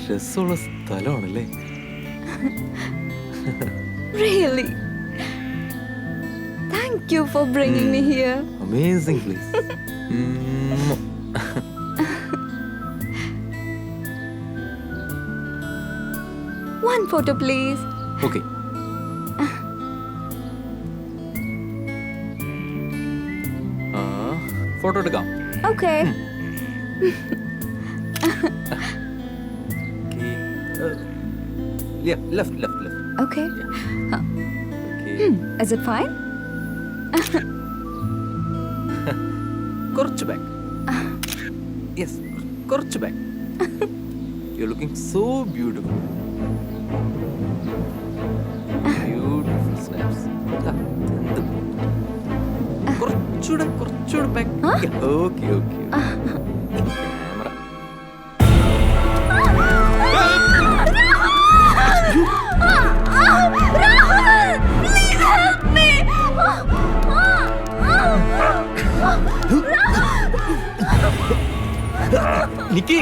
രസമുള്ള സ്ഥലമാണല്ലേ. Really? Thank you for bringing me here. Amazing place. One photo, please. Okay. Photo എടുക്കാം. Okay. Yeah, left. Okay. Okay. Is it fine? കുറച്ച് back. Yes, കുറച്ച് back. You're looking so beautiful. Beautiful snaps. കുറച്ചുകൂടെ back. Okay. Camera. Rahul! Please help me! Nikki!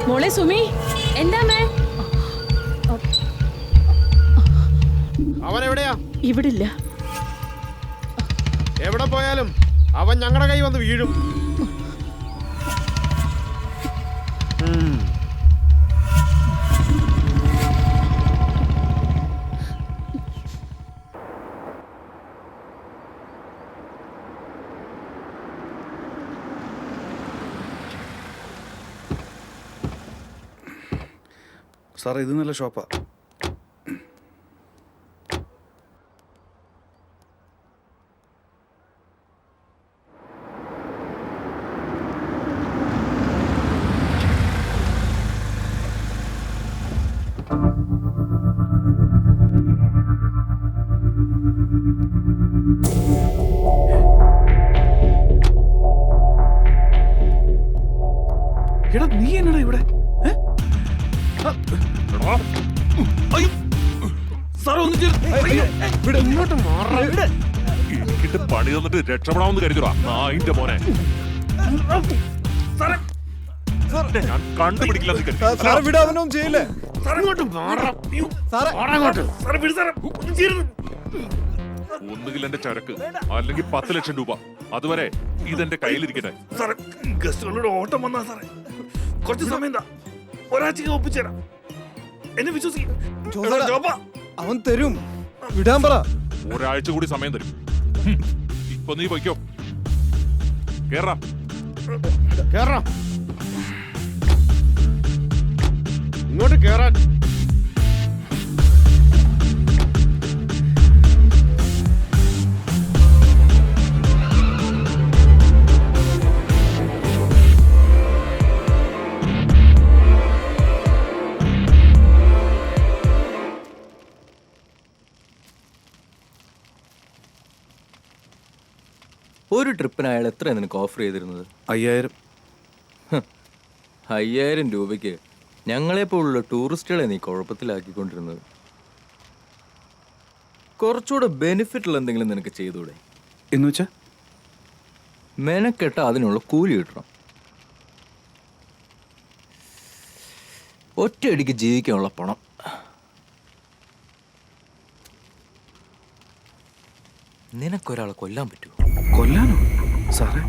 മോളെ സുമി, എന്താ may? അവൻ എവിടെയാ? ഇവിടില്ല. എവിടെ പോയാലും അവൻ ഞങ്ങളുടെ കൈ വന്ന് വീഴും. സാറേ, ഇത് നല്ല ഷോപ്പാ. എടാ, നീ എന്നടാ ഇവിടെ? എനിക്കിട്ട് പണി തന്നിട്ട് രക്ഷപ്പെടാമെന്ന് കരുതുവാ നായിന്റെ മോനെ. ഞാൻ കണ്ടുപിടിക്കില്ലെന്ന് ചെയ്യില്ലേ? ഒന്നുകിൽ എന്റെ ചരക്ക് അല്ലെങ്കിൽ 10 ലക്ഷം രൂപ. അതുവരെ ഇതെന്റെ കയ്യിലിരിക്കട്ടെ. ഗസ്റ്റുകളുടെ ഓട്ടം വന്നാ സാറേ, കുറച്ച് സമയം ഒരാഴ്ചക്ക് ഒപ്പിച്ചേരാം. എന്നെ വിശ്വസിക്കും. അവൻ തരും, വിടാൻ പറ. ഒരാഴ്ച കൂടി സമയം തരും. ഇപ്പൊ നീ പോയിക്കോ. കേറാം. ഇങ്ങോട്ട് കേറാൻ. ഒരു ട്രിപ്പിന് അയാൾ എത്ര നിനക്ക് ഓഫർ ചെയ്തിരുന്നത്? 5000. 5000 രൂപയ്ക്ക് ഞങ്ങളെപ്പോലുള്ള ടൂറിസ്റ്റുകളെ നീ കുഴപ്പത്തിലാക്കിക്കൊണ്ടിരുന്നത്. കുറച്ചുകൂടെ ബെനിഫിറ്റുള്ള എന്തെങ്കിലും നിനക്ക് ചെയ്തൂടെ? എന്ന് വെച്ചാ മെനക്കെട്ട അതിനുള്ള കൂലി കിട്ടണം. ഒറ്റയടിക്ക് ജീവിക്കാനുള്ള പണം. നിനക്കൊരാളെ കൊല്ലാൻ പറ്റുമോ? കൊല്ലാനോ സാറേ?